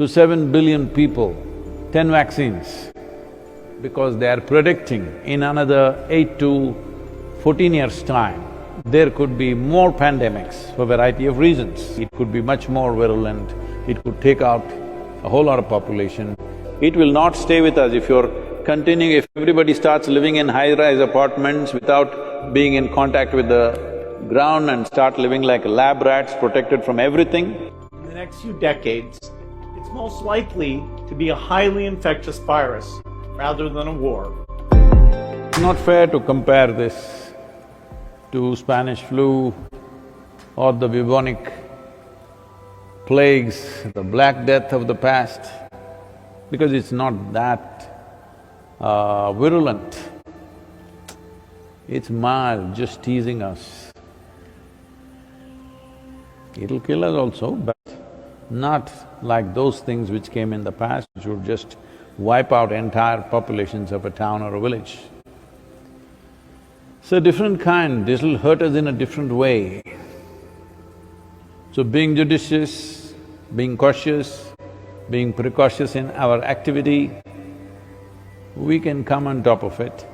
to 7 billion people 10 vaccines, because they are predicting in another 8 to 14 years' time, there could be more pandemics for a variety of reasons. It could be much more virulent, it could take out a whole lot of population. It will not stay with us if you're continuing… if everybody starts living in high-rise apartments without being in contact with the ground and start living like lab rats, protected from everything. In the next few decades, it's most likely to be a highly infectious virus rather than a war. It's not fair to compare this to Spanish flu or the bubonic plagues, the Black Death of the past, because it's not that virulent. It's mild, just teasing us. It'll kill us also, but not like those things which came in the past, which would just wipe out entire populations of a town or a village. It's a different kind, this'll hurt us in a different way. So being judicious, being cautious, being precautious in our activity, we can come on top of it.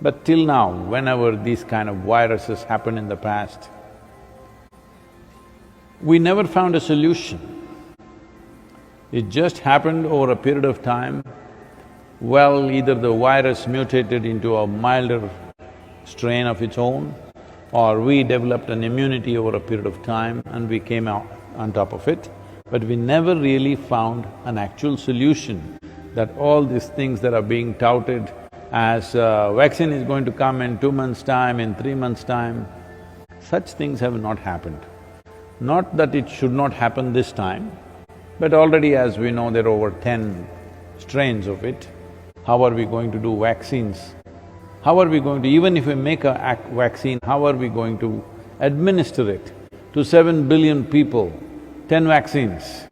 But till now, whenever these kind of viruses happen in the past, we never found a solution. It just happened over a period of time. Well, either the virus mutated into a milder strain of its own, or we developed an immunity over a period of time and we came out on top of it. But we never really found an actual solution that all these things that are being touted as vaccine is going to come in 2 months' time, in 3 months' time, such things have not happened. Not that it should not happen this time, but already as we know there are over 10 strains of it. How are we going to do vaccines? How are we going to… even if we make a vaccine, how are we going to administer it to 7 billion people, 10 vaccines?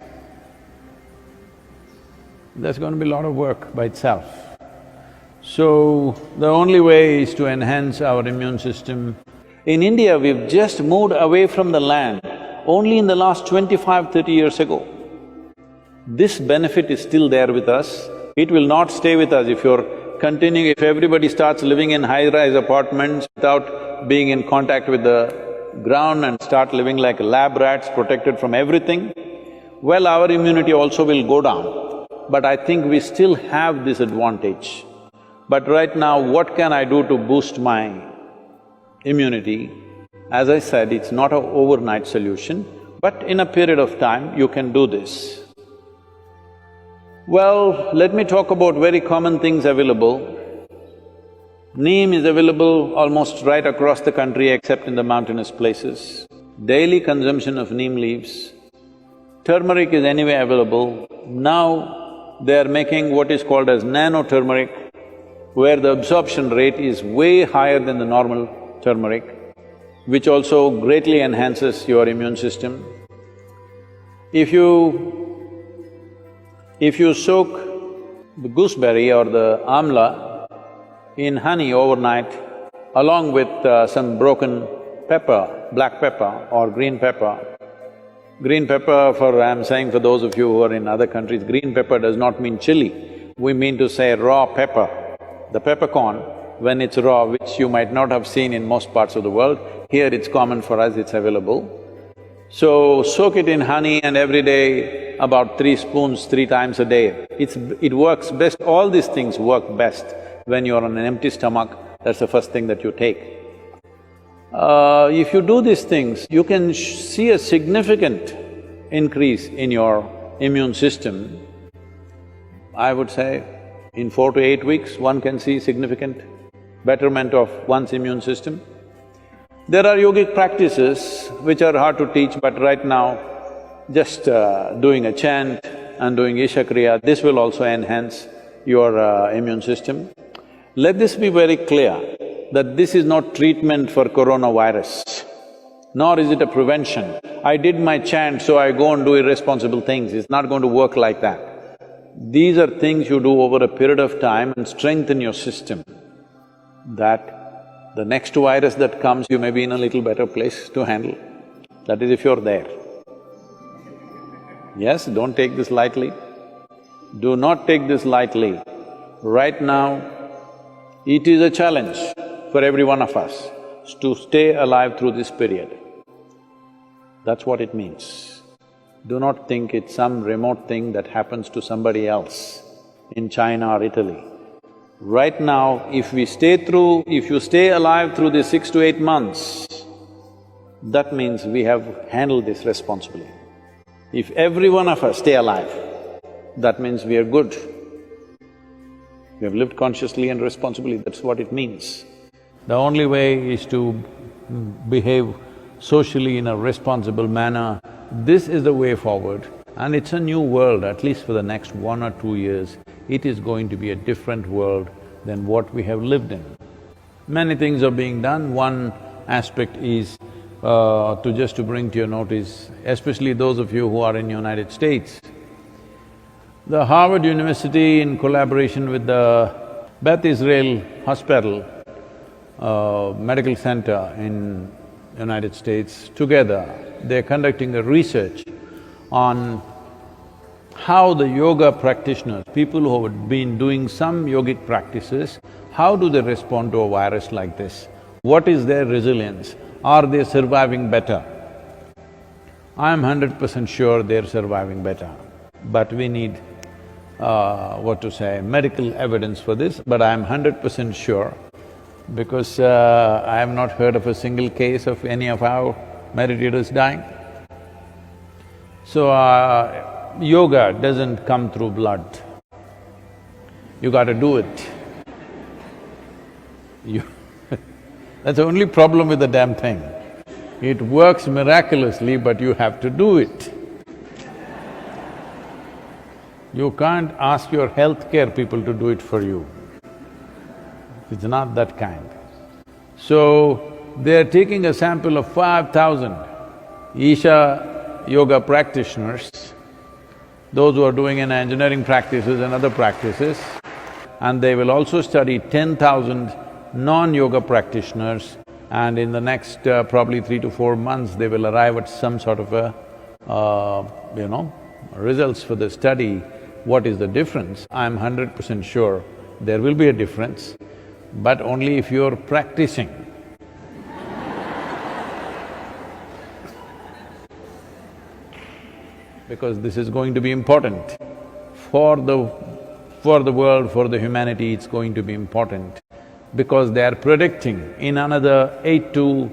That's going to be a lot of work by itself. So, the only way is to enhance our immune system. In India, we've just moved away from the land only in the last 25–30 years ago. This benefit is still there with us. It will not stay with us if you're continuing… if everybody starts living in high-rise apartments without being in contact with the ground and start living like lab rats, protected from everything, well, our immunity also will go down. But I think we still have this advantage. But right now, what can I do to boost my immunity? As I said, it's not an overnight solution, but in a period of time, you can do this. Well, let me talk about very common things available. Neem is available almost right across the country except in the mountainous places. Daily consumption of neem leaves. Turmeric is anyway available. Now, they are making what is called as nano-turmeric, where the absorption rate is way higher than the normal turmeric, which also greatly enhances your immune system. If you soak the gooseberry or the amla in honey overnight, along with some broken pepper, black pepper or green pepper. Green pepper I'm saying for those of you who are in other countries, green pepper does not mean chili. We mean to say raw pepper. The peppercorn, when it's raw, which you might not have seen in most parts of the world, here it's common for us, it's available. So, soak it in honey and every day about 3 spoons, 3 times a day. It works best, all these things work best when you're on an empty stomach, that's the first thing that you take. If you do these things, you can see a significant increase in your immune system. I would say in 4 to 8 weeks, one can see significant betterment of one's immune system. There are yogic practices which are hard to teach, but right now, just doing a chant and doing Isha Kriya, this will also enhance your immune system. Let this be very clear that this is not treatment for coronavirus, nor is it a prevention. I did my chant, so I go and do irresponsible things, it's not going to work like that. These are things you do over a period of time and strengthen your system, that the next virus that comes, you may be in a little better place to handle. That is if you're there. Yes, don't take this lightly. Do not take this lightly. Right now, it is a challenge for every one of us to stay alive through this period. That's what it means. Do not think it's some remote thing that happens to somebody else in China or Italy. Right now, if you stay alive through these 6 to 8 months, that means we have handled this responsibly. If every one of us stay alive, that means we are good. We have lived consciously and responsibly, that's what it means. The only way is to behave socially in a responsible manner. This is the way forward, and it's a new world, at least for the next 1 or 2 years. It is going to be a different world than what we have lived in. Many things are being done. One aspect is to bring to your notice, especially those of you who are in United States. The Harvard University, in collaboration with the Beth Israel Hospital, medical center in United States, together they're conducting a research on how the yoga practitioners, people who have been doing some yogic practices, how do they respond to a virus like this? What is their resilience? Are they surviving better? I'm 100% sure they're surviving better, but we need medical evidence for this, but I'm 100% sure because I have not heard of a single case of any of our meditators dying. So, yoga doesn't come through blood. You gotta do it. That's the only problem with the damn thing. It works miraculously, but you have to do it. You can't ask your healthcare people to do it for you. It's not that kind. So, they're taking a sample of 5,000 Isha yoga practitioners, those who are doing in engineering practices and other practices, and they will also study 10,000 non-yoga practitioners, and in the next probably 3 to 4 months, they will arrive at some sort of a, results for the study. What is the difference? I'm 100% sure there will be a difference, but only if you're practicing. Because this is going to be important. For the world, for the humanity, it's going to be important. Because they are predicting in another 8 to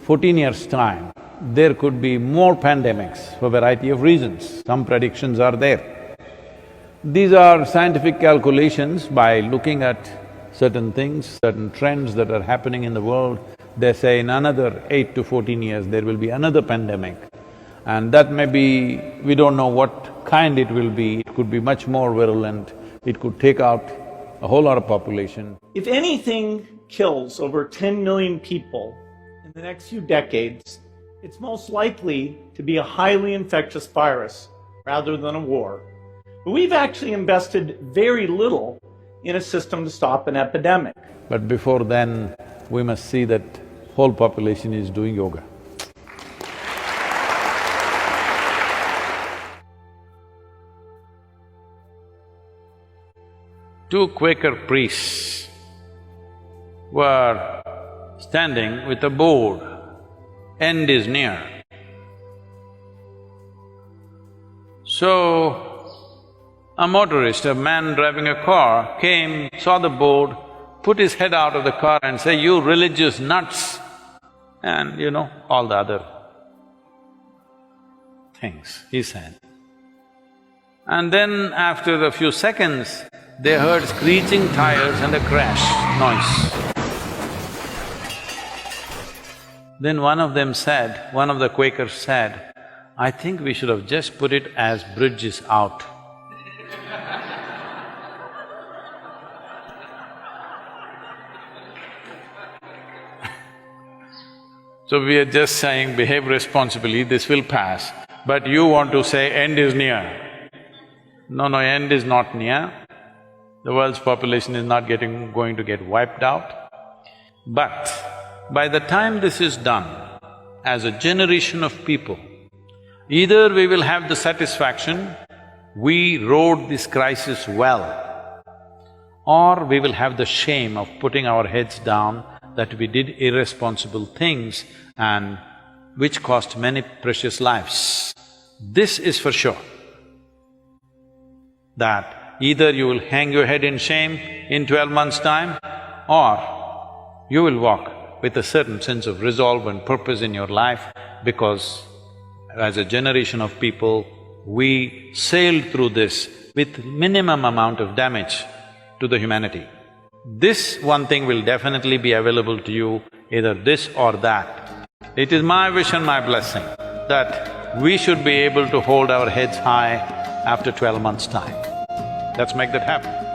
14 years' time, there could be more pandemics for a variety of reasons. Some predictions are there. These are scientific calculations by looking at certain things, certain trends that are happening in the world. They say in another 8 to 14 years, there will be another pandemic. And that may be… we don't know what kind it will be. It could be much more virulent, it could take out a whole lot of population. If anything kills over 10 million people in the next few decades, it's most likely to be a highly infectious virus rather than a war. But we've actually invested very little in a system to stop an epidemic. But before then, we must see that whole population is doing yoga. Two Quaker priests were standing with a board, "End is near." So, a motorist, a man driving a car, came, saw the board, put his head out of the car and said, "You religious nuts," and all the other things he said. And then after a few seconds, they heard screeching tires and a crash noise. Then one of the Quakers said, "I think we should have just put it as bridges out." So we are just saying, behave responsibly, this will pass, but you want to say end is near. No, end is not near. The world's population is not going to get wiped out. But by the time this is done, as a generation of people, Either we will have the satisfaction, we rode this crisis well, or we will have the shame of putting our heads down that we did irresponsible things and which cost many precious lives. This is for sure, that either you will hang your head in shame in 12 months' time, or you will walk with a certain sense of resolve and purpose in your life, because as a generation of people, we sailed through this with minimum amount of damage to the humanity. This one thing will definitely be available to you, either this or that. It is my wish and my blessing that we should be able to hold our heads high after 12 months' time. Let's make that happen.